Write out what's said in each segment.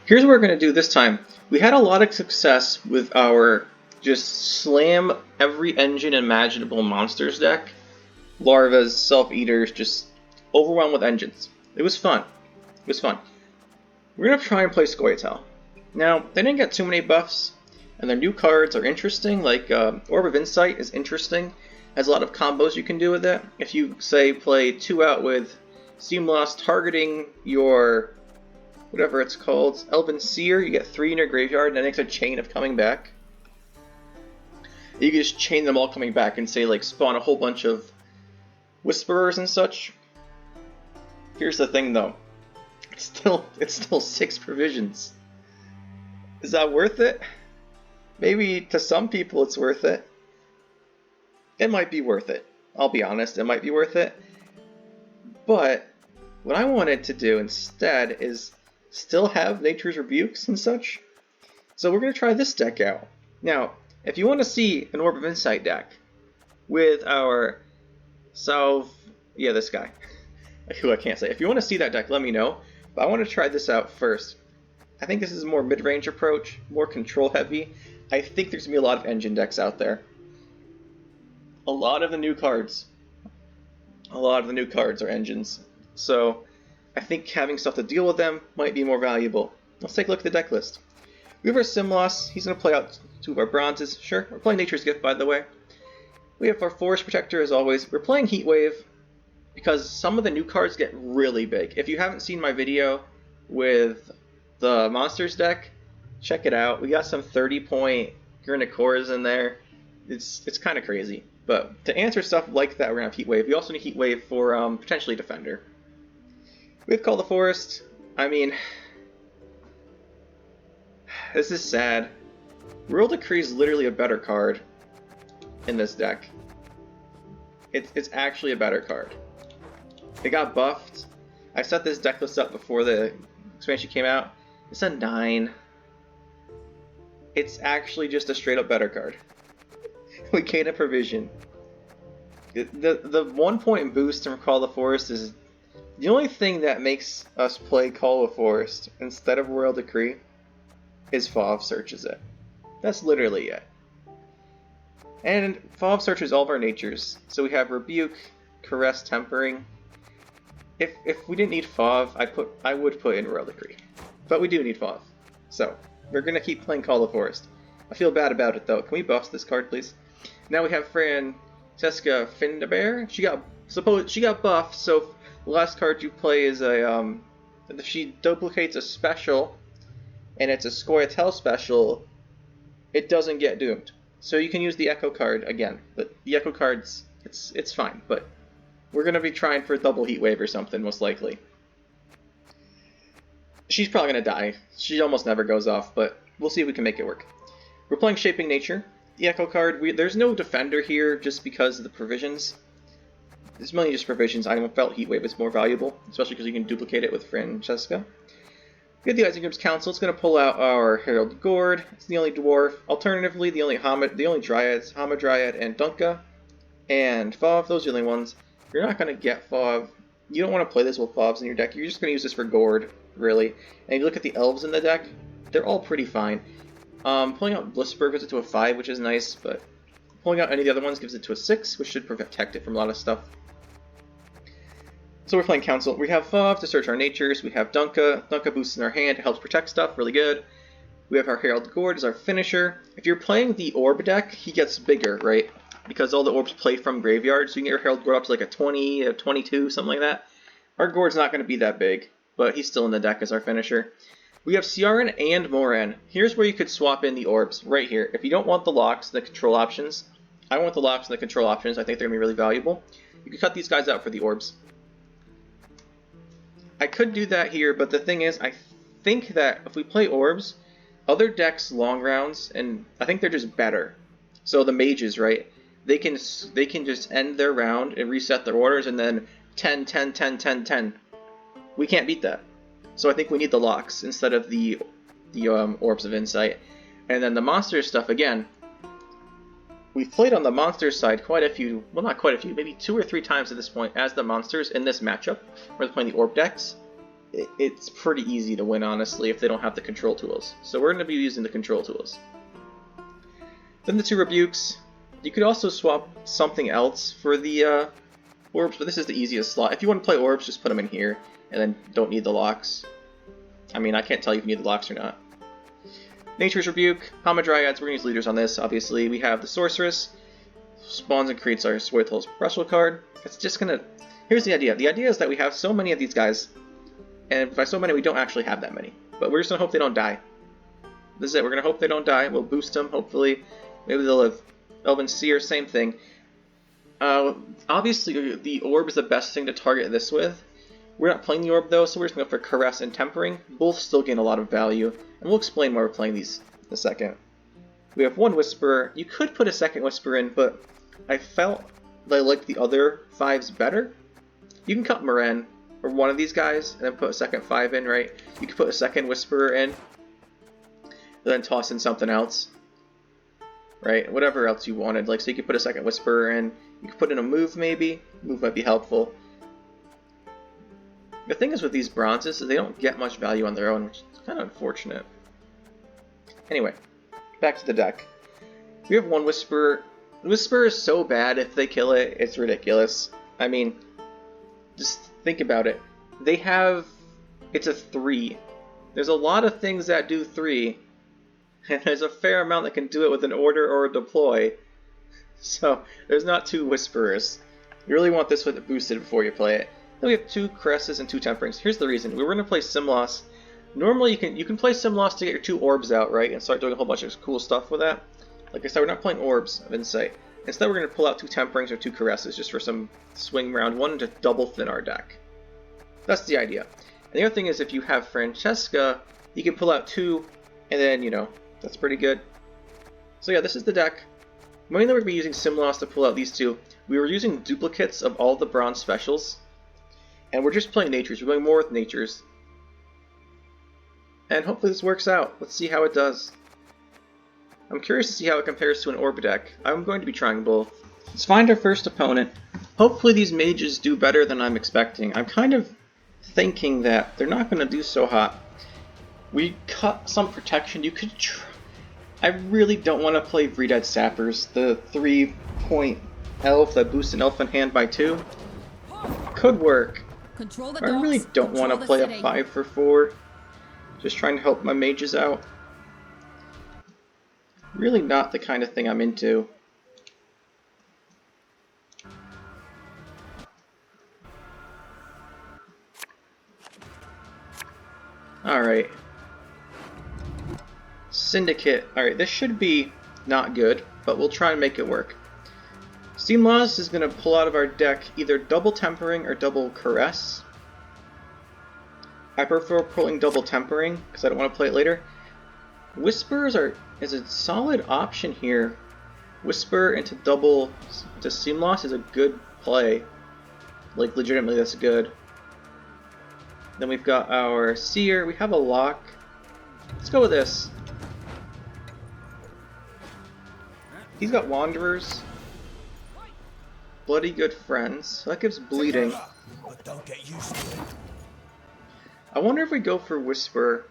Here's what we're going to do this time. We had a lot of success with our just slam every engine imaginable monsters deck. Larvas, self-eaters, just overwhelmed with engines. It was fun. It was fun. We're going to try and play Scoia'tael. Now, they didn't get too many buffs, and their new cards are interesting, like Orb of Insight is interesting. Has a lot of combos you can do with it. If you, say, play 2 out with Steam Lost targeting your whatever it's called, Elven Seer, you get 3 in your graveyard, and it makes a chain of coming back. You can just chain them all coming back and say, like, spawn a whole bunch of Whisperers and such. Here's the thing, though. It's still 6 provisions. Is that worth it? Maybe to some people it's worth it. It might be worth it. I'll be honest, it might be worth it. But what I wanted to do instead is still have Nature's Rebukes and such. So we're going to try this deck out. Now, if you want to see an Orb of Insight deck with our this guy, who I can't say. If you want to see that deck, let me know. But I want to try this out first. I think this is a more mid-range approach, more control heavy. I think there's going to be a lot of engine decks out there. A lot of the new cards are engines. So I think having stuff to deal with them might be more valuable. Let's take a look at the deck list. We have our Simloss. He's going to play out 2 of our bronzes. Sure, we're playing Nature's Gift, by the way. We have our Forest Protector, as always. We're playing Heatwave because some of the new cards get really big. If you haven't seen my video with the Monsters deck, check it out. We got some 30-point Gurnikors in there. It's kind of crazy. But to answer stuff like that, we're going to have Heatwave. We also need Heatwave for potentially Defender. We have Call the Forest. I mean, this is sad. Royal Decree is literally a better card in this deck. It's actually a better card. It got buffed. I set this deck list up before the expansion came out. It's a 9. It's actually just a straight up better card. We gain a provision. The 1 point boost from Call of the Forest is the only thing that makes us play Call of the Forest instead of Royal Decree is FOV searches it. That's literally it. And FOV searches all of our natures. So we have Rebuke, Caress, Tempering. If we didn't need FOV, I would put in Royal Decree. But we do need FOV. So we're gonna keep playing Call of the Forest. I feel bad about it though. Can we buff this card, please? Now we have Francesca Findabear. She got buffed, so the last card you play is if she duplicates a special, and it's a Scoia'tael special, it doesn't get doomed. So you can use the Echo card again. But the Echo cards, it's fine. But we're gonna be trying for a double Heatwave or something, most likely. She's probably gonna die. She almost never goes off, but we'll see if we can make it work. We're playing Shaping Nature. The Echo card, there's no Defender here just because of the provisions. It's mainly just provisions. I felt Heatwave is more valuable, especially because you can duplicate it with Francesca. We have the Ysgith's Council. It's going to pull out our Herald Gourd. It's the only Dwarf. Alternatively, the only Dryads, Hamadryad and Dunka. And Fov, those are the only ones. You're not going to get Fov. You don't want to play this with Fovs in your deck. You're just going to use this for Gourd, really. And if you look at the Elves in the deck, they're all pretty fine. Pulling out Blisper gives it to a 5, which is nice, but pulling out any of the other ones gives it to a 6, which should protect it from a lot of stuff. So we're playing Council. We have Fov to search our natures. We have Dunka. Dunka boosts in our hand. It helps protect stuff. Really good. We have our Herald Gourd as our finisher. If you're playing the Orb deck, he gets bigger, right? Because all the Orbs play from graveyard, so you can get your Herald Gourd up to like a 20, a 22, something like that. Our Gourd's not going to be that big, but he's still in the deck as our finisher. We have Ciaran and Moran. Here's where you could swap in the Orbs, right here. If you don't want the locks, the control options, I want the locks and the control options. I think they're going to be really valuable. You can cut these guys out for the Orbs. I could do that here, but the thing is, I think that if we play Orbs, other decks long rounds, and I think they're just better. So the mages, right? They can just end their round and reset their orders, and then 10, 10, 10, 10, 10. We can't beat that. So I think we need the locks instead of the Orbs of Insight. And then the monster stuff, again, we've played on the monsters side quite a few, well not quite a few, maybe 2 or 3 times at this point as the monsters in this matchup, where they're playing the Orb decks. it's pretty easy to win, honestly, if they don't have the control tools. So we're going to be using the control tools. Then the 2 rebukes. You could also swap something else for the orbs, but this is the easiest slot. If you want to play orbs, just put them in here, and then don't need the locks. I mean, I can't tell you if you need the locks or not. Nature's Rebuke, Hamadryads, we're going to use leaders on this, obviously. We have the Sorceress, spawns and creates our Soia'tael's special card. It's just going to... Here's the idea. The idea is that we have so many of these guys, and by so many, we don't actually have that many. But we're just going to hope they don't die. This is it. We're going to hope they don't die. We'll boost them, hopefully. Maybe they'll live. Elven Seer, same thing. Obviously, the Orb is the best thing to target this with. We're not playing the Orb, though, so we're just going to go for Caress and Tempering. Both still gain a lot of value, and we'll explain why we're playing these in a second. We have 1 Whisperer. You could put a second Whisperer in, but I felt that I liked the other 5s better. You can cut Moran, or one of these guys, and then put a second 5 in, right? You could put a second Whisperer in, and then toss in something else. Right? Whatever else you wanted. Like, so you could put a second Whisperer in. You could put in a move, maybe. Move might be helpful. The thing is with these bronzes is they don't get much value on their own, which is kind of unfortunate. Anyway, back to the deck. We have 1 Whisperer. The Whisperer is so bad, if they kill it, it's ridiculous. I mean, just think about it. They have... It's a 3. There's a lot of things that do 3, and there's a fair amount that can do it with an order or a deploy. So, there's not 2 Whisperers. You really want this with it boosted before you play it. Then we have 2 Caresses and 2 Temperings. Here's the reason. We were going to play Simloss. Normally you can play Simloss to get your 2 orbs out, right? And start doing a whole bunch of cool stuff with that. Like I said, we're not playing orbs of Insight. Instead we're going to pull out 2 Temperings or 2 Caresses just for some swing round 1 to double thin our deck. That's the idea. And the other thing is if you have Francesca, you can pull out 2 and then, you know, that's pretty good. So yeah, this is the deck. Mainly we're going to be using Simloss to pull out these 2. We were using duplicates of all the bronze specials. And we're just playing Natures. We're going more with Natures. And hopefully this works out. Let's see how it does. I'm curious to see how it compares to an Orb deck. I'm going to be trying both. Let's find our first opponent. Hopefully these mages do better than I'm expecting. I'm kind of thinking that they're not going to do so hot. We cut some protection. You could try. I really don't want to play Vreedead Sappers. The 3-point elf that boosts an elf in hand by 2. Could work. I really don't want to play a 5 for 4. Just trying to help my mages out. Really not the kind of thing I'm into. Alright. Syndicate. Alright, this should be not good, but we'll try and make it work. Simloss is going to pull out of our deck either double Tempering or double Caress. I prefer pulling double Tempering because I don't want to play it later. Whispers is a solid option here. Whisper into double to Simloss is a good play. Like, legitimately, that's good. Then we've got our Seer. We have a lock. Let's go with this. He's got Wanderers. Bloody Good Friends. So that gives bleeding. But don't get used to it. I wonder if we go for Whisper.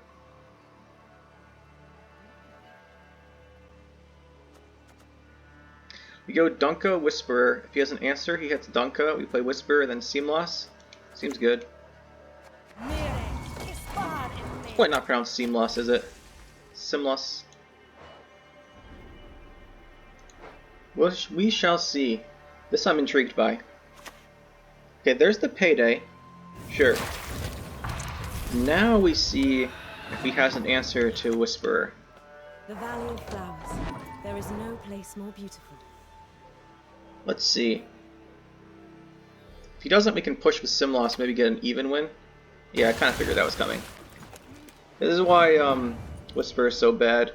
We go Dunka, Whisperer. If he has an answer, he hits Dunka. We play Whisper, then Simloss. Seems good. Why not pronounce Simloss, is it? Simloss. Well, we shall see. This I'm intrigued by. Okay, there's the payday. Sure. Now we see if he has an answer to Whisperer. The Valley of Flowers. There is no place more beautiful. Let's see. If he doesn't, we can push with Simloss, maybe get an even win. Yeah, I kind of figured that was coming. This is why Whisper is so bad.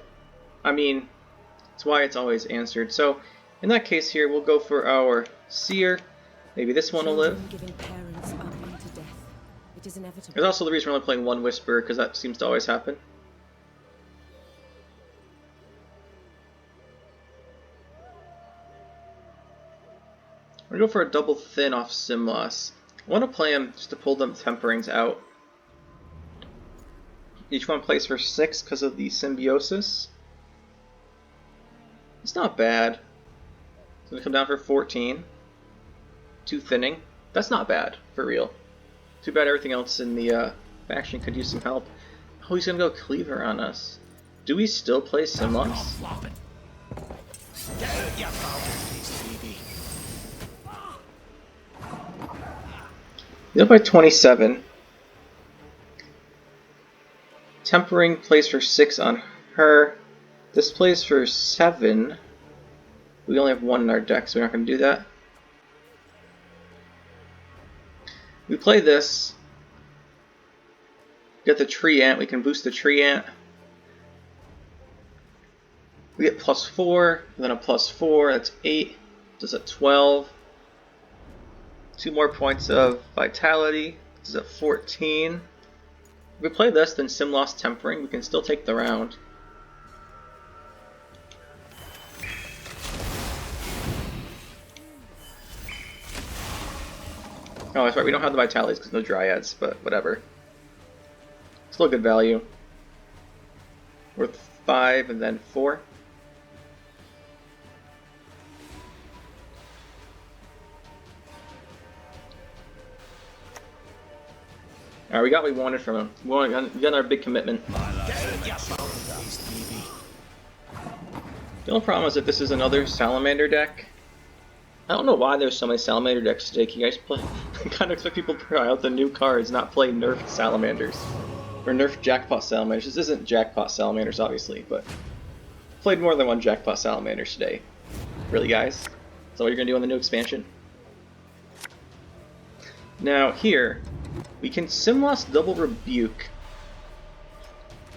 I mean, it's why it's always answered. So, in that case here, we'll go for our Seer. Maybe this one will live. There's also the reason we're only playing one Whisper, because that seems to always happen. We're going to go for a double thin off Simloss. I want to play him just to pull them Temperings out. Each one plays for 6 because of the symbiosis. It's not bad. It's going to come down for 14. 2 thinning. That's not bad, for real. Too bad everything else in the faction could use some help. Oh, he's going to go Cleaver on us. Do we still play Simloss? He's up by 27. Tempering plays for 6 on her. This plays for 7. We only have 1 in our deck, so we're not going to do that. We play this. Get the Tree Ant. We can boost the Tree Ant. We get +4, and then a +4. That's 8. Does a 12. 2 more points of Vitality. This is at 14. If we play this, then Simloss Tempering, we can still take the round. Oh, that's right, we don't have the Vitalities because no Dryads, but whatever. Still a good value. Worth 5 and then 4. Alright, we got what we wanted from him. We got our big commitment. The only problem is that this is another Salamander deck. I don't know why there's so many Salamander decks today. Can you guys play? I kind of expect people to try out the new cards, not play nerfed Salamanders. Or nerfed Jackpot Salamanders. This isn't Jackpot Salamanders, obviously, but played more than one Jackpot Salamanders today. Really, guys? Is that what you're going to do on the new expansion? Now, here, we can Simloss double Rebuke.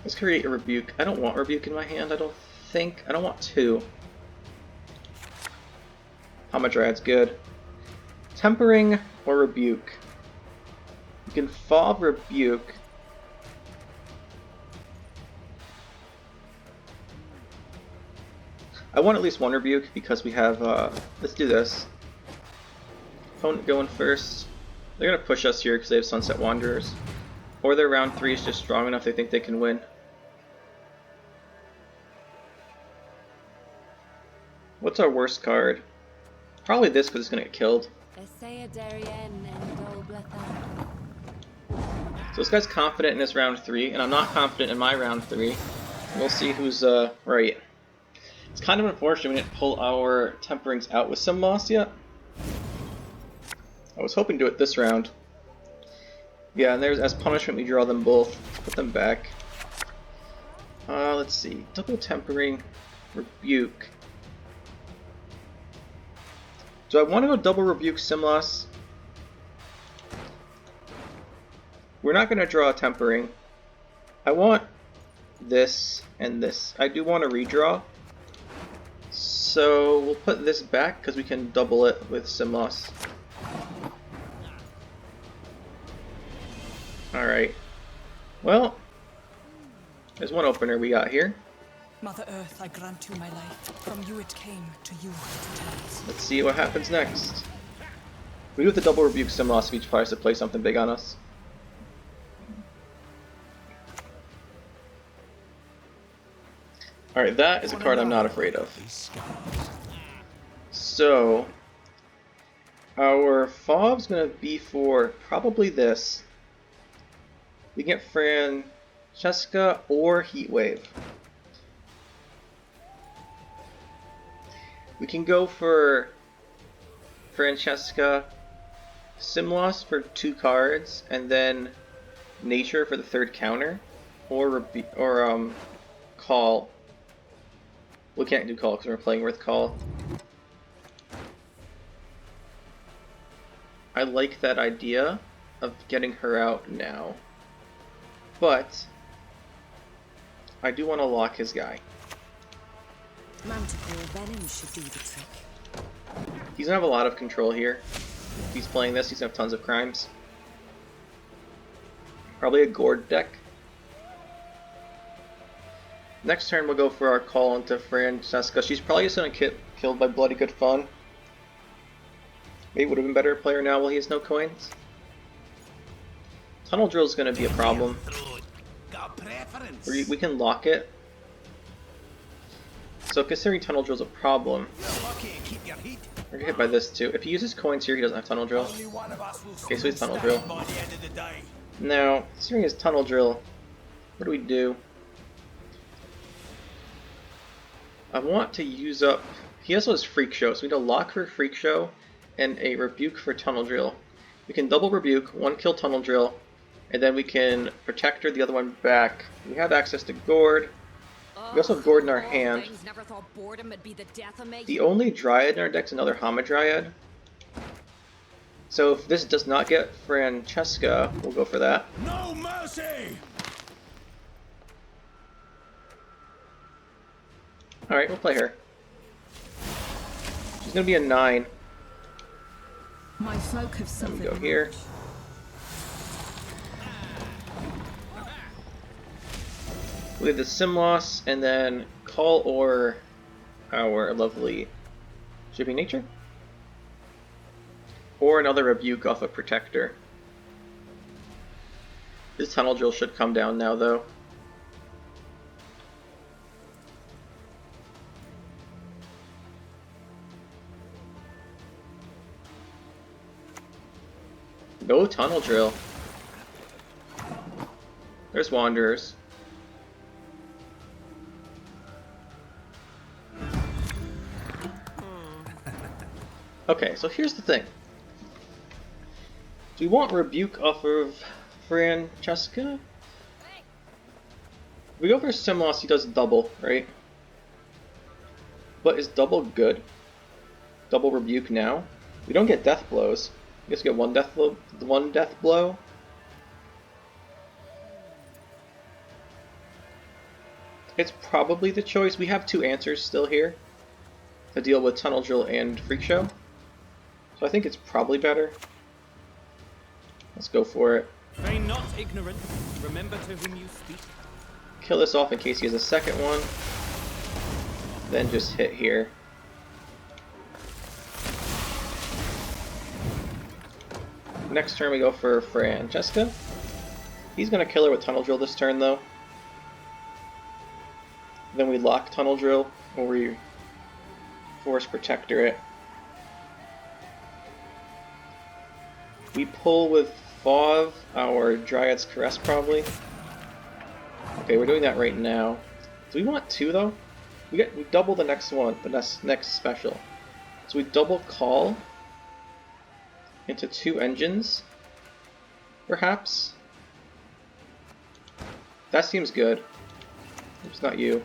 Let's create a Rebuke. I don't want Rebuke in my hand, I don't think. I don't want 2. Hamadryad's good. Tempering or Rebuke. You can Fob Rebuke. I want at least 1 Rebuke because we have, let's do this. Opponent going first. They're going to push us here because they have Sunset Wanderers. Or their round 3 is just strong enough they think they can win. What's our worst card? Probably this because it's going to get killed. So this guy's confident in his round 3, and I'm not confident in my round 3. We'll see who's right. It's kind of unfortunate we didn't pull our Temperings out with Simloss yet. I was hoping to do it this round. Yeah, and there's as punishment we draw them both. Put them back. Let's see. Double Tempering, Rebuke. Do I want to go double Rebuke Simloss? We're not going to draw a Tempering. I want this and this. I do want to redraw. So we'll put this back because we can double it with Simloss. Alright. Well, there's one opener we got here. Mother Earth, I grant you my life. From you it came, to you it returns. Let's see what happens next. We do have the double Rebuke Simloss if each tries to play something big on us. Alright, that is a card I'm not afraid of. So, our Fob's going to be for probably this. We can get Francesca or Heatwave. We can go for Francesca, Simloss for 2 cards, and then Nature for the 3rd counter, or Call. We can't do Call because we're playing with Call. I like that idea of getting her out now, but I do want to lock his guy. Manticore venom should do the trick. He's gonna have a lot of control here. If he's playing this, he's gonna have tons of crimes. Probably a Gourd deck. Next turn we'll go for our call into Francesca. She's probably just gonna get killed by Bloody Good Fun. Maybe would have been better a player now while he has no coins. Tunnel Drill is gonna be a problem. balance. We can lock it. So considering Tunnel Drill is a problem, You're lucky and keep your heat. we're gonna hit by this too. If he uses coins here, he doesn't have Tunnel Drill. Only one of us will Okay, so he's Tunnel stand Drill. by the end of the day. Now, considering his Tunnel Drill, what do we do? I want to use up... He also has Freak Show, so we need a lock for Freak Show and a Rebuke for Tunnel Drill. We can double Rebuke, 1 kill Tunnel Drill, and then we can Protector the other one back. We have access to Gourd. We also have Gourd in our hand. Never thought boredom would be the death of me. The only Dryad in our deck is another Hamadryad. So if this does not get Francesca, we'll go for that. No mercy. Alright, we'll play her. She's gonna be a 9. My folk have Then suffered. we go here. We have the Simloss, and then call or our lovely Shipping Nature. Or another Rebuke off a Protector. This Tunnel Drill should come down now, though. No Tunnel Drill. There's Wanderers. Okay, so here's the thing. Do we want Rebuke off of Francesca? If we go for Simloss, he does double, right? But is double good? Double Rebuke now? We don't get Death Blows. We just get one death blow. It's probably the choice. We have 2 answers still here to deal with Tunnel Drill and Freak Show. So I think it's probably better. Let's go for it. Feign not ignorant. Remember to whom you speak. Kill this off in case he has a second one. Then just hit here. Next turn we go for Francesca. He's gonna kill her with Tunnel Drill this turn though. Then we lock Tunnel Drill, or we Force Protector it. We pull with Fauve, our Dryad's Caress probably. Okay, we're doing that right now. Do we want 2 though? We double the next one, the next special. So we double call into 2 engines, perhaps. That seems good. It's not you.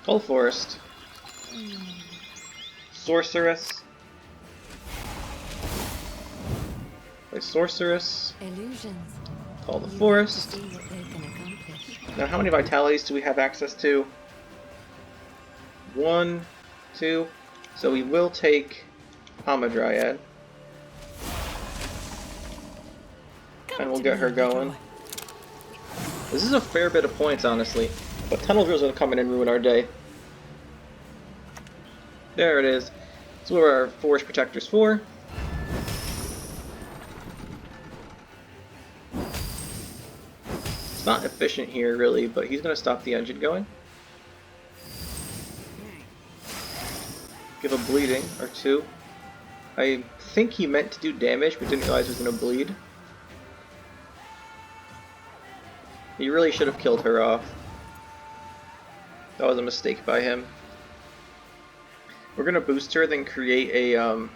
Call Forest. Sorceress. Play Sorceress. Illusions. Call the Forest. See what they can accomplish. Now, how many Vitalities do we have access to? 1, 2. So we will take Hamadryad. And we'll get her going. This is a fair bit of points, honestly. But Tunnel Drill's gonna come in and ruin our day. There it is. That's what our Forest Protector's for. It's not efficient here, really, but he's gonna stop the engine going. Give a bleeding, or 2. I think he meant to do damage, but didn't realize he was gonna bleed. He really should have killed her off. That was a mistake by him. We're gonna boost her, then create a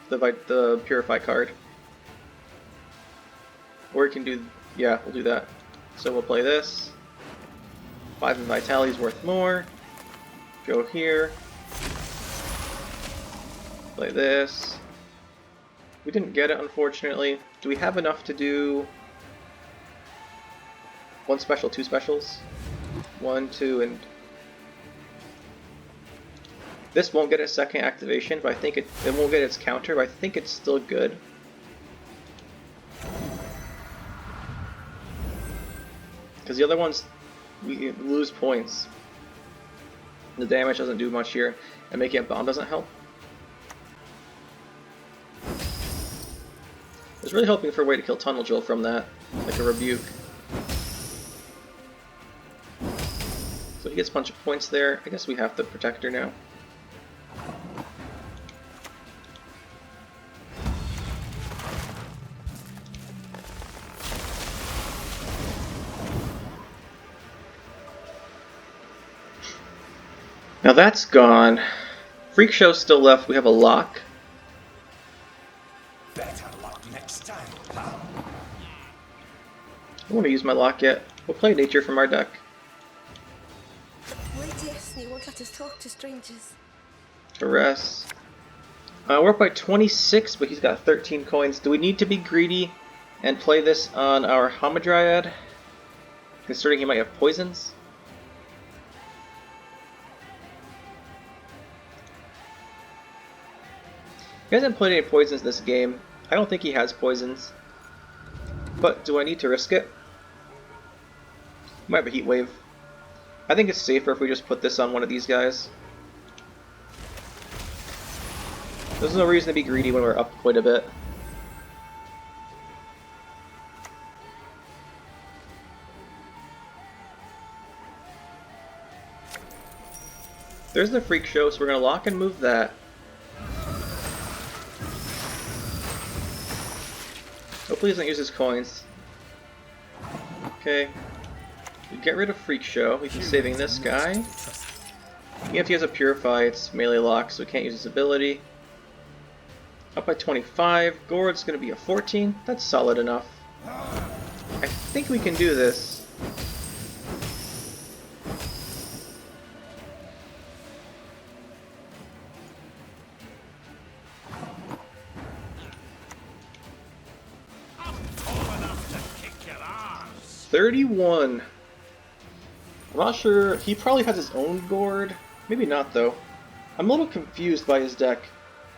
the Purify card. Or we can do, yeah, we'll do that. So we'll play this. 5 in Vitality is worth more. Go here. Play this. We didn't get it, unfortunately. Do we have enough to do 1 special, 2 specials? 1, 2, and... This won't get its second activation, but I think it won't get its counter, but I think it's still good. Because the other ones, we lose points. The damage doesn't do much here, and making a bomb doesn't help. I was really hoping for a way to kill Tunnel Drill from that, like a Rebuke. So he gets a bunch of points there. I guess we have to protect her now. Now that's gone. Freak Show's still left. We have a lock. Better luck next time, pal. I don't want to use my lock yet. We'll play nature from our deck. Why Destiny won't let us talk to strangers? Caress. We're up by 26, but he's got 13 coins. Do we need to be greedy and play this on our Hamadryad? Considering he might have poisons? He hasn't played any poisons this game. I don't think he has poisons. But do I need to risk it? Might have a heat wave. I think it's safer if we just put this on one of these guys. There's no reason to be greedy when we're up quite a bit. There's the Freak Show, so we're going to lock and move that. Hopefully he doesn't use his coins. Okay. We get rid of Freak Show. We can saving this guy. Even if he has a Purify, it's melee lock, so we can't use his ability. Up by 25. Gord's going to be a 14. That's solid enough. I think we can do this. Tall enough to kick your ass. 31. I'm not sure. He probably has his own Gord. Maybe not, though. I'm a little confused by his deck.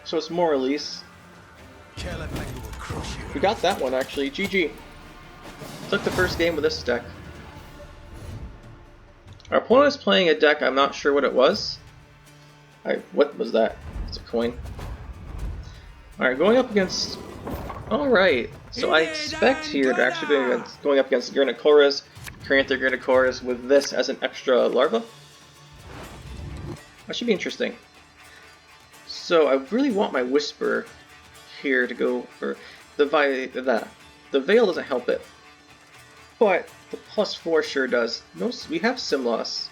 So it's more release. Kill it like you will crush you. We got that one, actually. GG. Took the first game with this deck. Our opponent is playing a deck. I'm not sure what it was. What was that? It's a coin. Alright, going up against... Alright. So I expect here to actually be going up against Gurnakoras, Caranther Gurnakoras with this as an extra larva. That should be interesting. So I really want my Whisper here to go for the Veil doesn't help it, but the +4 sure does. We have Simloss,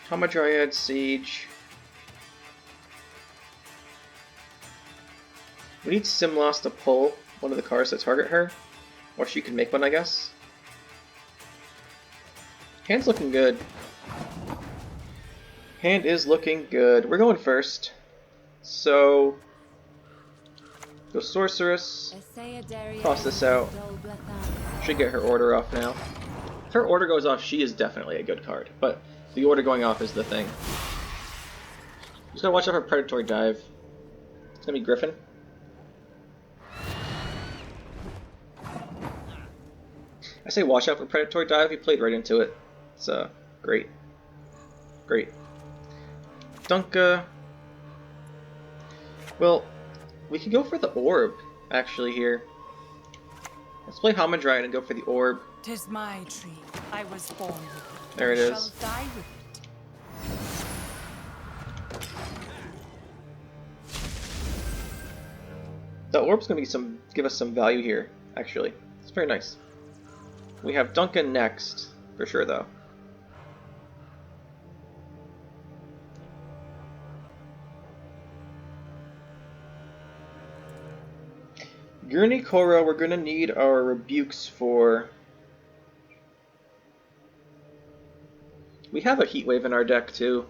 Hamadryad, Sage. We need Simloss to pull one of the cards that target her, or she can make one, I guess. Hand's looking good. Hand is looking good. We're going first. So, go Sorceress, toss this out. Should get her order off now. If her order goes off, she is definitely a good card, but the order going off is the thing. Just gotta watch out for Predatory Dive. It's gonna be Griffin. I say watch out for Predatory Dive, he played right into it. It's great. Great. Dunka. Well, we can go for the orb, actually, here. Let's play Hamadryad and go for the orb. 'Tis my tree. I was born with it. There it I is. shall die with it. The orb's gonna be give us some value here, actually. It's very nice. We have Duncan next, for sure, though. Gurnikora, we're gonna need our rebukes for. We have a heat wave in our deck too.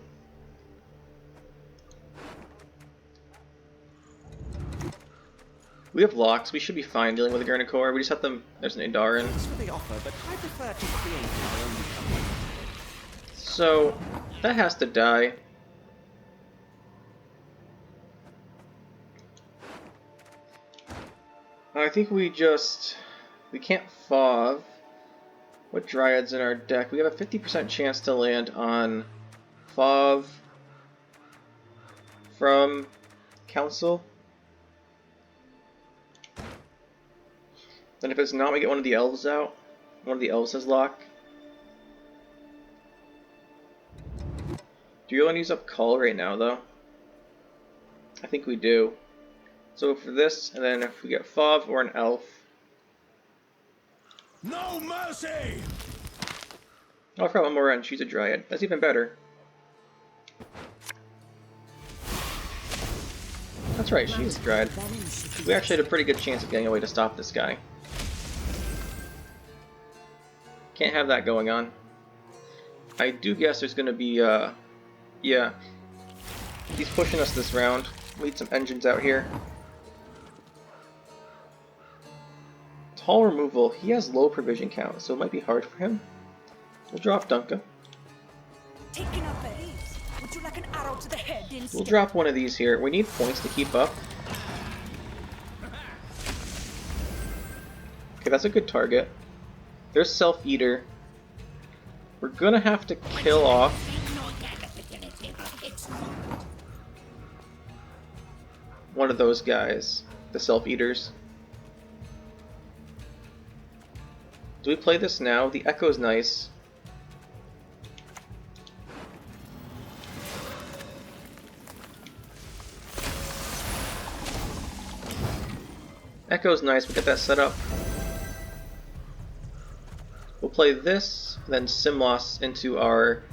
We have locks. We should be fine dealing with a Gurnikora. We just have them. There's an Indarin. Thanks for the offer, but I prefer to create our own company. So that has to die. I think we can't FOV. What Dryads in our deck? We have a 50% chance to land on FOV from Council. Then if it's not, we get one of the Elves out. One of the Elves has lock. Do you want to use up Call right now, though? I think we do. So for this, and then if we get Fav or an Elf. No mercy! Oh, I forgot one more run. She's a Dryad. That's even better. That's right, she's a Dryad. We actually had a pretty good chance of getting a way to stop this guy. Can't have that going on. I do guess there's gonna be, yeah. He's pushing us this round. We need some engines out here. Tall removal. He has low provision count, so it might be hard for him. We'll drop Dunka. Taking up the ace. Would you like an arrow to the head instead? We'll drop one of these here. We need points to keep up. Okay, that's a good target. There's Self-Eater. We're gonna have to kill off one of those guys, the Self-Eaters. Do we play this now? The Echo's nice. Echo's nice, we get that set up. We'll play this, then Simlos into our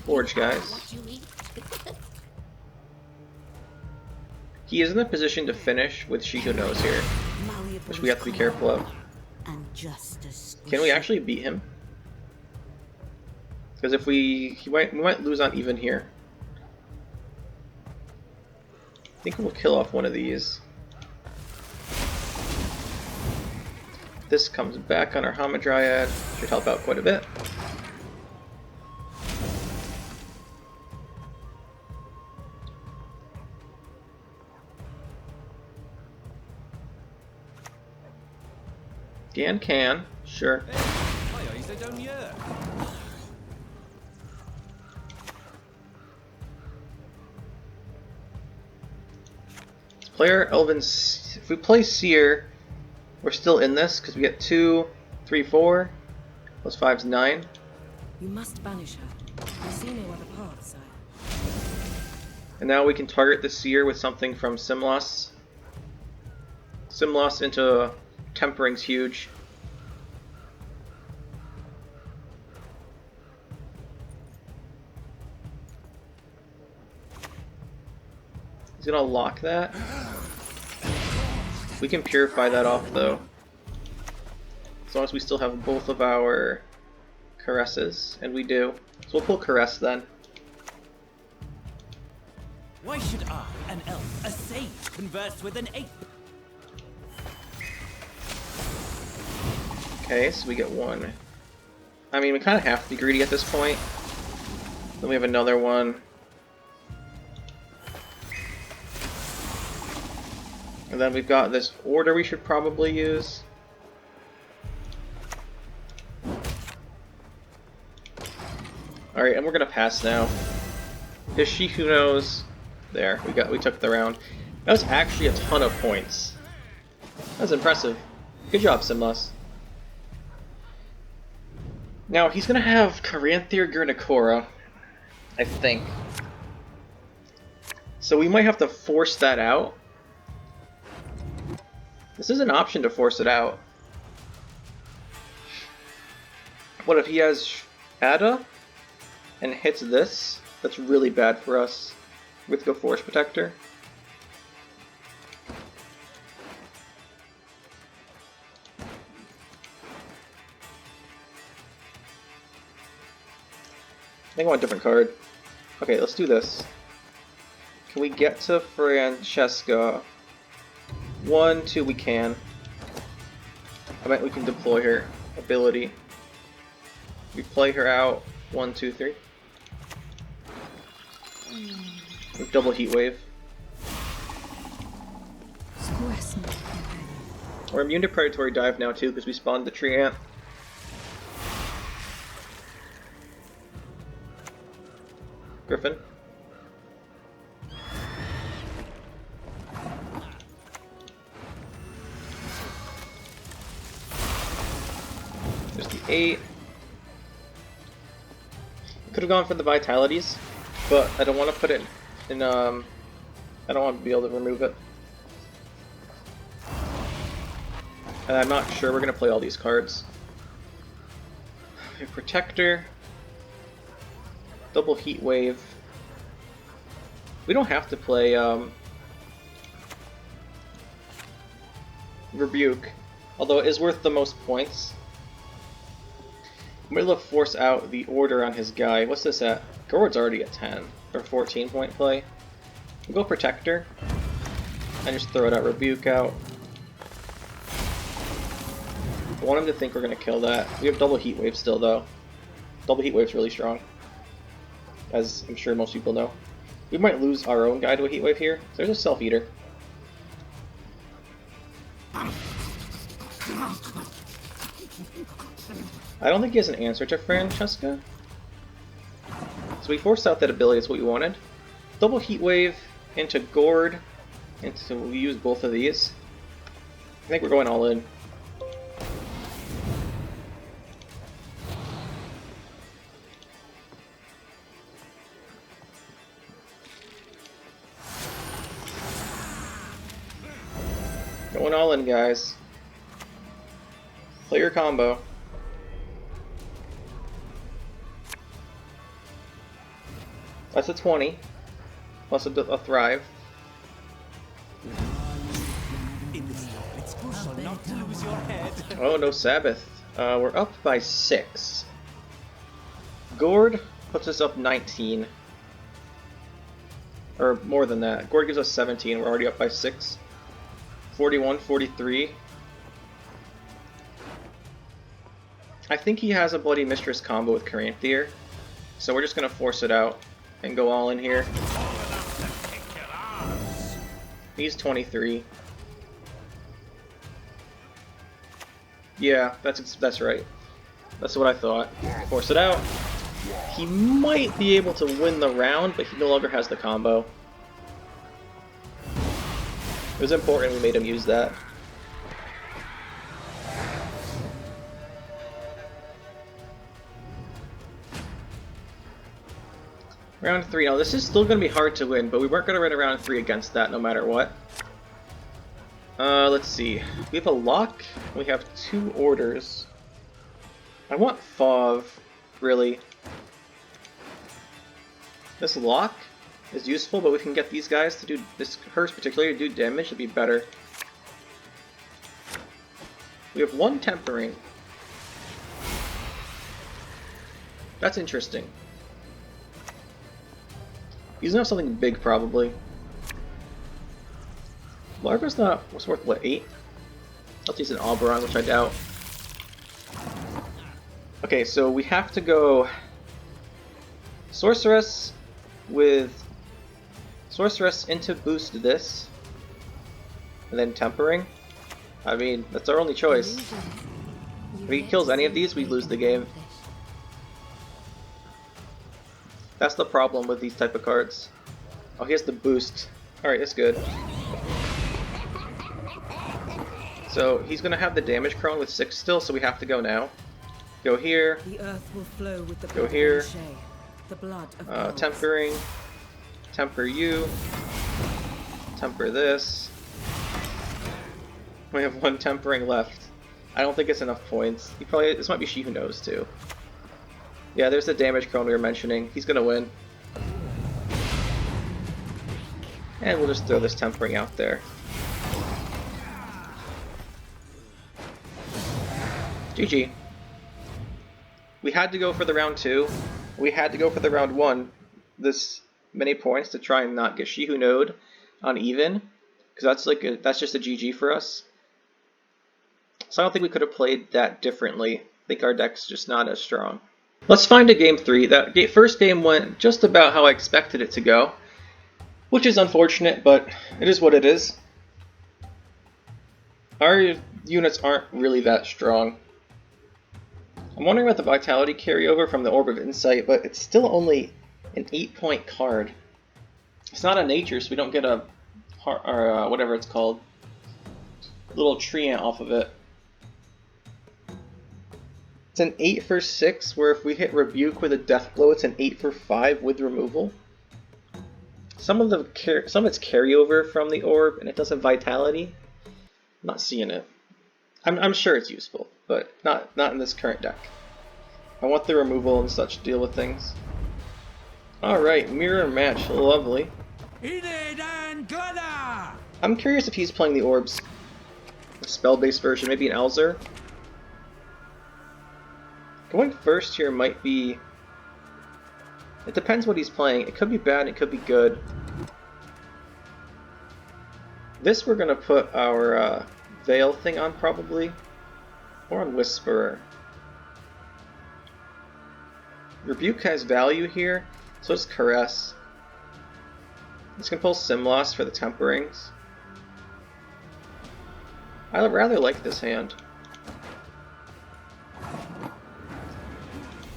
Forge guys. He is in a position to finish with She Who Knows here, which we have to be careful of. Can we actually beat him? Because if we might lose on even here. I think we'll kill off one of these. This comes back on our Hamadryad, should help out quite a bit. Gan can, sure. My eyes are down here. Let's play our Elven. If we play Seer, we're still in this because we get 2, 3, 4, plus 5's 9. You must banish her. I see no other path, sire. And now we can target the Seer with something from Simlos. Simlos into Tempering's huge. He's gonna lock that. We can purify that off though. As long as we still have both of our caresses, and we do. So we'll pull Caress then. Why should I, an elf, a sage, converse with an ape? Okay, so we get one. I mean, we kind of have to be greedy at this point. Then we have another one. And then we've got this order we should probably use. Alright, and we're gonna pass now. Because She Who Knows. There, we took the round. That was actually a ton of points. That was impressive. Good job, Simlos. Now he's gonna have Caranthir Gurnikora, I think. So we might have to force that out. This is an option to force it out. What if he has Ada and hits this? That's really bad for us with Go Force Protector. I think I want a different card. Okay, let's do this. Can we get to Francesca? 1, 2, we can. I bet we can deploy her ability. We play her out. 1, 2, 3. With double Heat Wave. We're immune to Predatory Dive now too because we spawned the Tree Ant. Griffin. There's the 8. Could have gone for the vitalities, but I don't want to put it in, I don't want to be able to remove it. And I'm not sure we're going to play all these cards. We have Protector, double Heat Wave. We don't have to play Rebuke, although it is worth the most points. I'm able to force out the order on his guy. What's this at? Gord's already at 10 or 14 point play. We'll go Protector and just throw that Rebuke out. I want him to think we're going to kill that. We have double Heat Wave still, though. Double Heat Wave's really strong, as I'm sure most people know. We might lose our own guy to a Heat Wave here. So there's a Self-Eater. I don't think he has an answer to Francesca. So we forced out that ability, that's what we wanted. Double Heat Wave into Gord, and so we use both of these. I think we're going all in. Going all in, guys. Play your combo. That's a 20, plus a Thrive. It's crucial not to lose your head. Oh, no Sabbath. We're up by 6. Gord puts us up 19. Or more than that. Gord gives us 17, we're already up by 6. 41, 43. I think he has a Bloody Mistress combo with Caranthier, so we're just going to force it out and go all in here. He's 23. Yeah, that's right. That's what I thought. Force it out. He might be able to win the round, but he no longer has the combo. It was important we made him use that. Round 3. Now this is still going to be hard to win, but we weren't going to run round 3 against that no matter what. Let's see. We have a lock. We have 2 orders. I want Fauve, really. This lock is useful, but we can get these guys to do this, hers particularly, to do damage. It'd be better. We have 1 tempering. That's interesting. He's gonna have something big, probably. Larva's not. What's worth what, 8? I'll use an Oberon, which I doubt. Okay, so we have to go Sorceress with Sorceress into boost this, and then Tempering. I mean, that's our only choice. If he kills any of these, we lose the game. That's the problem with these type of cards. Oh, he has the boost. Alright, that's good. So he's gonna have the damage crone with 6 still, so we have to go now. Go here. The earth will flow with the Go here. the blood of Tempering. Temper you. Temper this. We have 1 tempering left. I don't think it's enough points. He probably. This might be She Who Knows too. Yeah, there's the damage crone we were mentioning. He's gonna win. And we'll just throw this tempering out there. GG. We had to go for the round 2. We had to go for the round 1. This many points to try and not get She Who Knowed on even, because that's just a GG for us. So I don't think we could have played that differently. I think our deck's just not as strong. Let's find a game 3. That first game went just about how I expected it to go, which is unfortunate, but it is what it is. Our units aren't really that strong. I'm wondering about the Vitality carryover from the Orb of Insight, but it's still only an 8-point card. It's not a nature, so we don't get a, or whatever it's called, little treant off of it. It's an 8 for 6, where if we hit Rebuke with a Death Blow, it's an 8 for 5 with removal. Some of its carryover from the orb, and it does have Vitality. I'm not seeing it. I'm sure it's useful, but not in this current deck. I want the removal and such to deal with things. Alright, mirror match, lovely. I'm curious if he's playing the orbs. A spell-based version, maybe an Alzur. Going first here might be... It depends what he's playing. It could be bad, it could be good. This we're gonna put our Veil thing on probably. Or on Whisperer. Rebuke has value here, so does Caress. This can pull Simloss for the Temperings. I rather like this hand.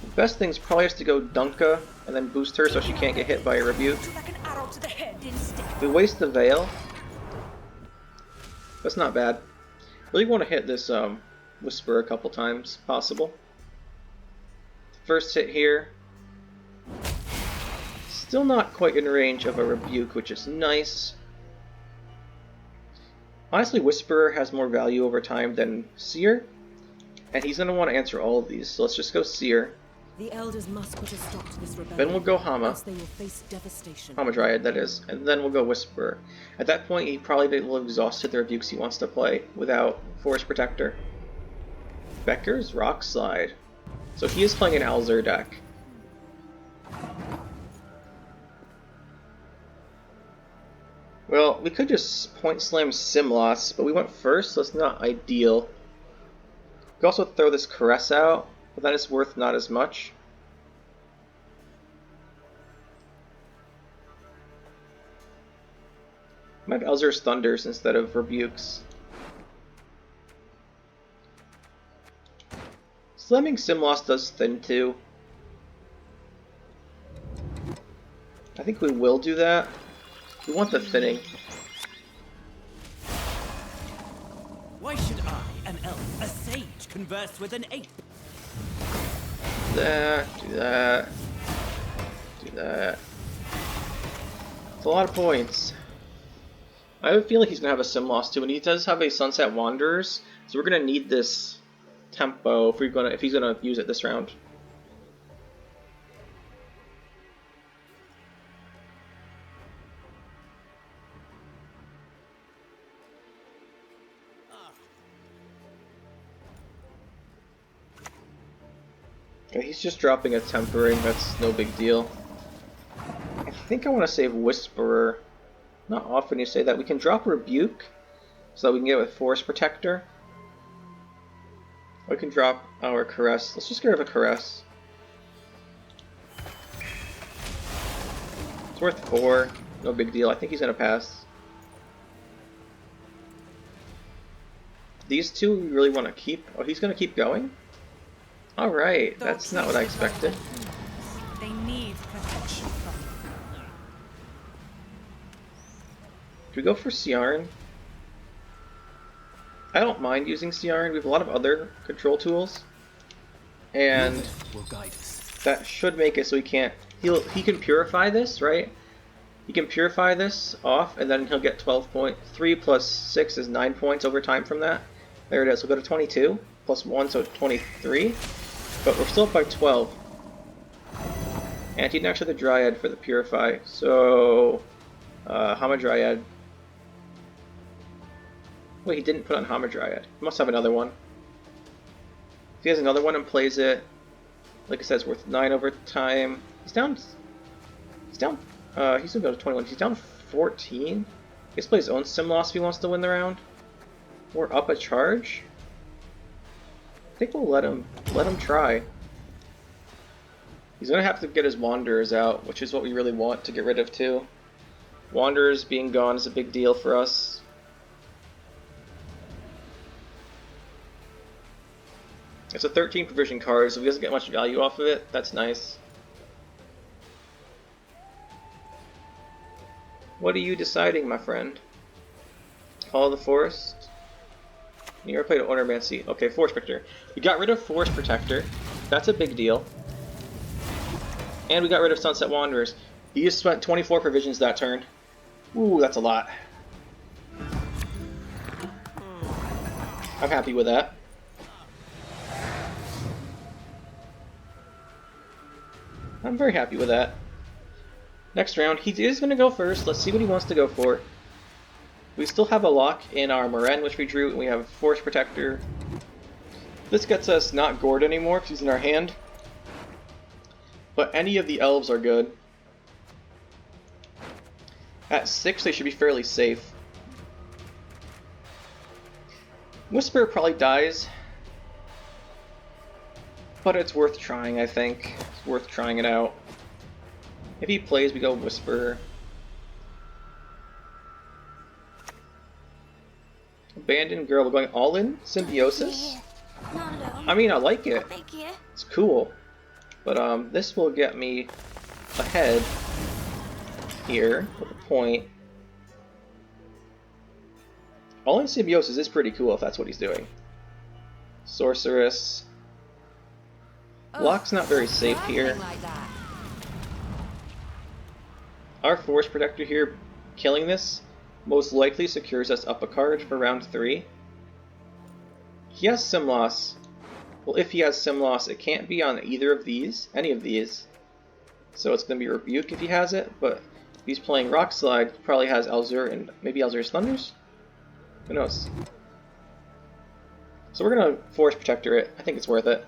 The best thing is probably has to go Dunka and then boost her so she can't get hit by a Rebuke. If we waste the Veil, that's not bad. Really want to hit this Whisper a couple times, possible. First hit here. Still not quite in range of a Rebuke, which is nice. Honestly, Whisperer has more value over time than Seer, and he's going to want to answer all of these, so let's just go Seer. The elders must put a stop to this rebellion. Then we'll go Hama. Else they will face devastation. Hamadryad, that is. And then we'll go Whisperer. At that point, he probably will have exhausted the Rebukes he wants to play without Forest Protector. Becker's Rock Slide. So he is playing an Alzur deck. Well, we could just Point Slam Simloss, but we went first, so it's not ideal. We could also throw this Caress out, but then it's worth not as much. Might have Alzur's Thunders instead of Rebukes. Slamming Simloss does thin too. I think we will do that. We want the thinning. Why should I, an elf, a sage, converse with an ape? Do that, do that, do that. It's a lot of points. I have a feeling he's going to have a Simloss too, and he does have a Sunset Wanderers, so we're going to need this tempo if he's going to use it this round. Okay, he's just dropping a Tempering, that's no big deal. I think I want to save Whisperer. Not often you say that. We can drop Rebuke, so that we can get with Forest Protector. Or we can drop our Caress. Let's just get rid of a Caress. It's worth 4. No big deal. I think he's going to pass. These two we really want to keep. Oh, he's going to keep going? Alright, that's not what I expected. They need protection from you. Could we go for Siarn? I don't mind using Siarn. We have a lot of other control tools. And that should make it so he can't... He can purify this, right? He can purify this off, and then he'll get 12 points. 3 plus 6 is 9 points over time from that. There it is. We'll go to 22. Plus 1, so 23. But we're still up by 12. And he didn't actually have the Dryad for the Purify. So... Hamadryad. Wait, he didn't put on Hamadryad. He must have another one. If he has another one and plays it, like I said, it's worth 9 over time. He's down... He's going to go to 21. He's down 14. He just plays his own Simloss if he wants to win the round. We're up a charge. I think we'll let him try. He's going to have to get his Wanderers out, which is what we really want to get rid of too. Wanderers being gone is a big deal for us. It's a 13 provision card, so if he doesn't get much value off of it, that's nice. What are you deciding, my friend? Follow the forest? You ever played Ornamency? Okay, Force Protector. We got rid of Force Protector. That's a big deal. And we got rid of Sunset Wanderers. He just spent 24 provisions that turn. Ooh, that's a lot. I'm happy with that. I'm very happy with that. Next round, he is going to go first. Let's see what he wants to go for. We still have a lock in our Moraine, which we drew, and we have a Force Protector. This gets us not Gored anymore, because he's in our hand. But any of the elves are good. At 6, they should be fairly safe. Whisper probably dies. But it's worth trying, I think. It's worth trying it out. If he plays, we go Whisper. Abandoned Girl, we're going all in? Symbiosis? I mean, I like it. It's cool. But this will get me ahead here with a point. All in Symbiosis is pretty cool if that's what he's doing. Sorceress. Lock's not very safe here. Our Force Protector here, killing this, most likely secures us up a card for round 3. He has Simloss. Well, if he has Simloss, it can't be on either of these, any of these. So it's going to be Rebuke if he has it, but if he's playing Rock Slide, he probably has Alzur and maybe Alzur's Thunders? Who knows? So we're going to Force Protector it. I think it's worth it.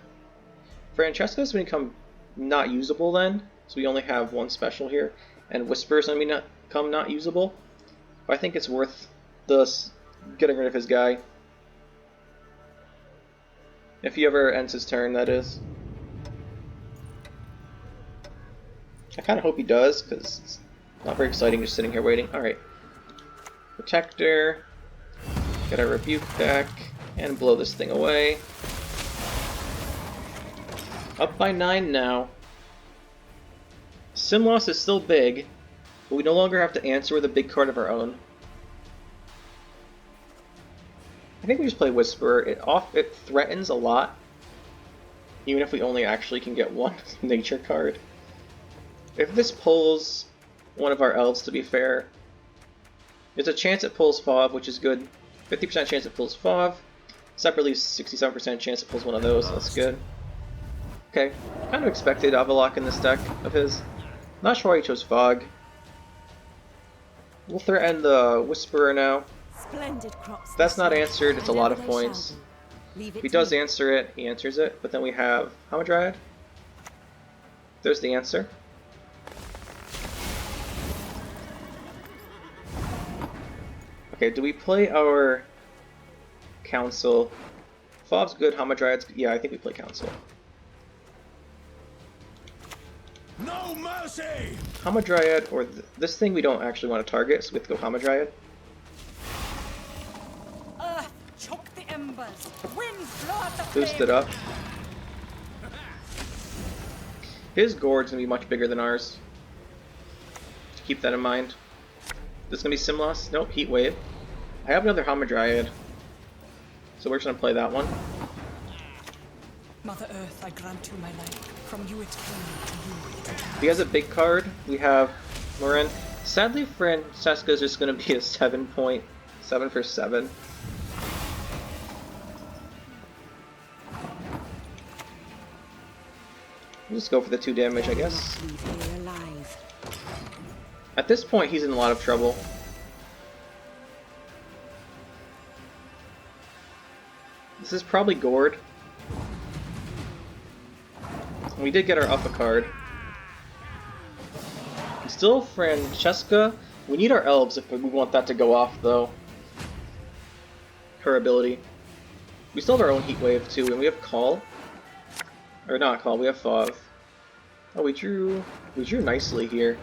Francesca's going to become not usable then, so we only have one special here. And Whisper's going to become not usable. But I think it's worth this getting rid of his guy. If he ever ends his turn, that is. I kind of hope he does, because it's not very exciting just sitting here waiting. Alright. Protector. Get a Rebuke back. And blow this thing away. Up by 9 now. Simloss is still big, but we no longer have to answer with a big card of our own. I think we just play Whisper. It threatens a lot, even if we only actually can get one nature card. If this pulls one of our elves, to be fair, there's a chance it pulls Fauve, which is good. 50% chance it pulls Fauve. Separately, 67% chance it pulls one of those, so that's good. Okay, kind of expected Avalok in this deck of his. Not sure why he chose Fog. We'll threaten the Whisperer now. Splendid crops. If that's not answered, it's a lot of Whenever they points. shall be. Leave it If he to does me. answer it, he answers it. But then we have Hamadryad. There's the answer. Okay, do we play our Council? Fauve's good, Hamadryad's good. Yeah, I think we play Council. No mercy! Hamadryad, or this thing we don't actually want to target, so we have to go Hamadryad. Earth, choke the embers. Wind, blow out the Boost flame. it up. His Gourd's going to be much bigger than ours. Keep that in mind. This is going to be Simloss? Nope, Heat Wave. I have another Hamadryad, so we're just going to play that one. Mother Earth, I grant you my life. From you it came, to you it If he has a big card, we have Moraine. Sadly, Francesca's just going to be a 7 for 7. We'll just go for the 2 damage, I guess. Leave here alive. At this point, he's in a lot of trouble. This is probably Gourd. We did get our Uppa card. Still Francesca. We need our elves if we want that to go off, though. Her ability. We still have our own Heat Wave, too, and we have Call. Or not Call, we have Fauve. Oh, we drew nicely here.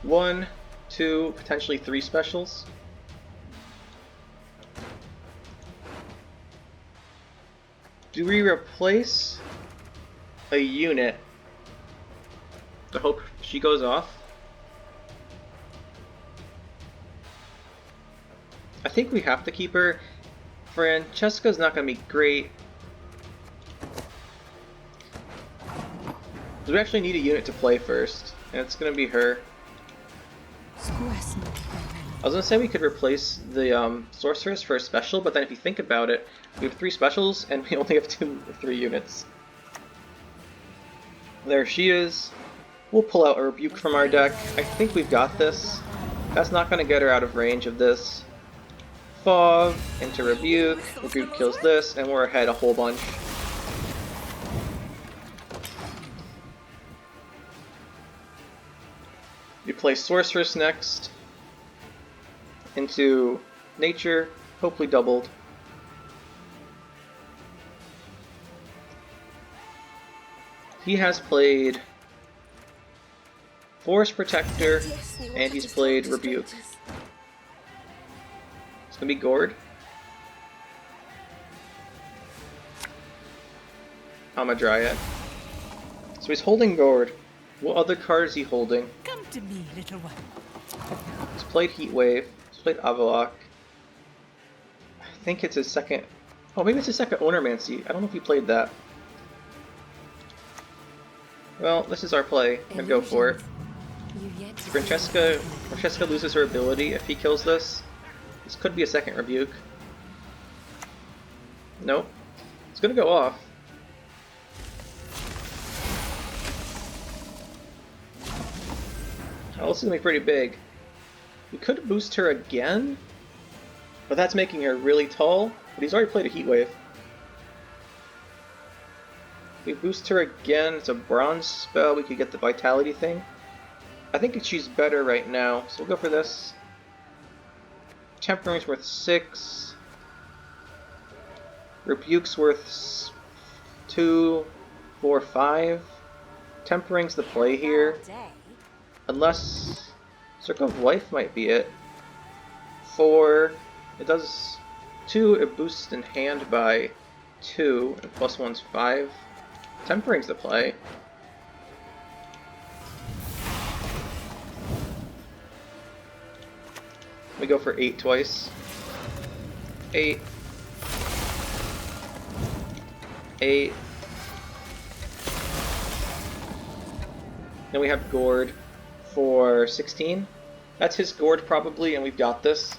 1, 2, potentially 3 specials. Do we replace a unit to hope she goes off? I think we have to keep her. Francesca's not going to be great. We actually need a unit to play first, and it's going to be her. I was going to say we could replace the Sorceress for a special, but then if you think about it, we have 3 specials, and we only have 2 or 3 units. There she is. We'll pull out a Rebuke from our deck. I think we've got this. That's not going to get her out of range of this. Fog into Rebuke. Rebuke kills this, and we're ahead a whole bunch. You play Sorceress next into Nature, hopefully doubled. He has played Forest Protector, and he's played Rebuke. It's gonna be Gourd. I'm a Dryad. So he's holding Gourd. What other card is he holding? Come to me, little one. He's played Heatwave. He's played Avalok. I think it's his second. Oh, maybe it's his second Ownermancy. I don't know if he played that. Well, this is our play. I'm gonna go for it. Francesca loses her ability if he kills this. This could be a second Rebuke. Nope. It's gonna go off. Oh, this is gonna be pretty big. We could boost her again, but that's making her really tall. But he's already played a Heatwave. If we boost her again, it's a bronze spell, we could get the Vitality thing. I think she's better right now, so we'll go for this. Tempering's worth 6. Rebuke's worth 2, 4, 5. Tempering's the play here. Unless Circle of Life might be it. 4. It does 2, it boosts in hand by 2, and plus 1's 5. Tempering's the play. We go for 8 twice. 8. 8. Then we have Gourd for 16. That's his Gourd probably, and we've got this.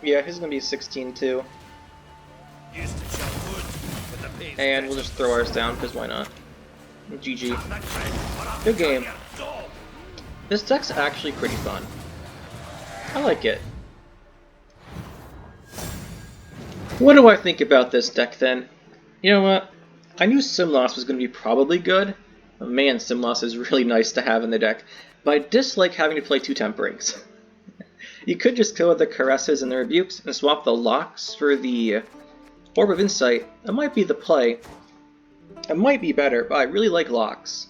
Yeah, his is going to be 16 too. And we'll just throw ours down, because why not? GG. Good game. This deck's actually pretty fun. I like it. What do I think about this deck then? You know what? I knew Simloss was going to be probably good. But man, Simloss is really nice to have in the deck. But I dislike having to play 2 Temperings. You could just go with the Caresses and the Rebukes and swap the Locks for the Orb of Insight. It might be the play. It might be better, but I really like Locks.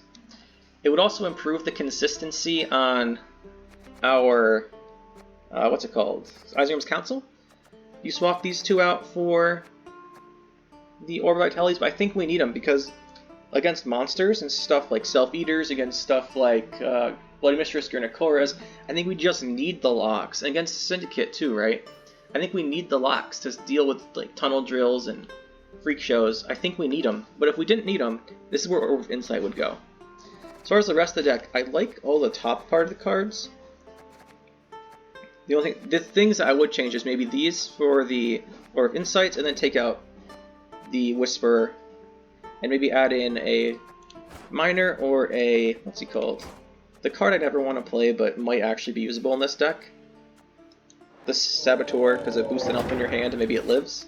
It would also improve the consistency on our, what's it called? Ysgrim's Council? You swap these 2 out for the Orb of Vitalities, but I think we need them because against monsters and stuff like Self-Eaters, against stuff like Bloody Mistress, Gurnakoras, I think we just need the Locks. And against Syndicate too, right? I think we need the Locks to deal with like Tunnel Drills and Freak Shows. I think we need them. But if we didn't need them, this is where Orb of Insight would go. As far as the rest of the deck, I like all the top part of the cards. The things that I would change is maybe these for the Orb of Insights, and then take out the Whisperer, and maybe add in a Miner or a, what's he called? The card I never want to play but might actually be usable in this deck. The Saboteur, because it boosts an elf in your hand and maybe it lives.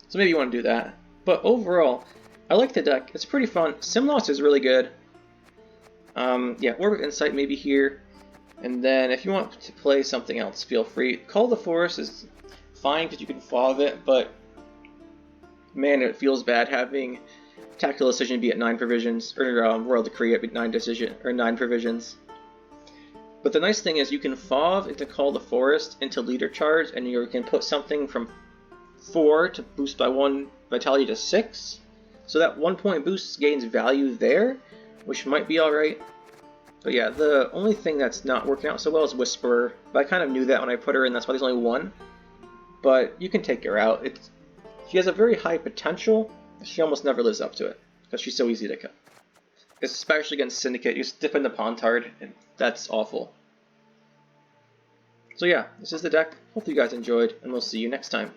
So maybe you want to do that. But overall, I like the deck. It's pretty fun. Simloss is really good. Yeah, Orb of Insight maybe here. And then if you want to play something else, feel free. Call the Forest is fine because you can fog it, but man, it feels bad having Tactical Decision be at 9 provisions, or World Decree at 9 provisions. But the nice thing is you can FOV into Call the Forest into Leader Charge, and you can put something from 4 to boost by 1 Vitality to 6. So that 1 point boost gains value there, which might be alright. But yeah, the only thing that's not working out so well is Whisperer. But I kind of knew that when I put her in, that's why there's only 1. but you can take her out. She has a very high potential, but she almost never lives up to it, because she's so easy to kill. Especially against Syndicate, you just dip in the Pontard, and that's awful. So yeah, this is the deck. Hope you guys enjoyed, and we'll see you next time.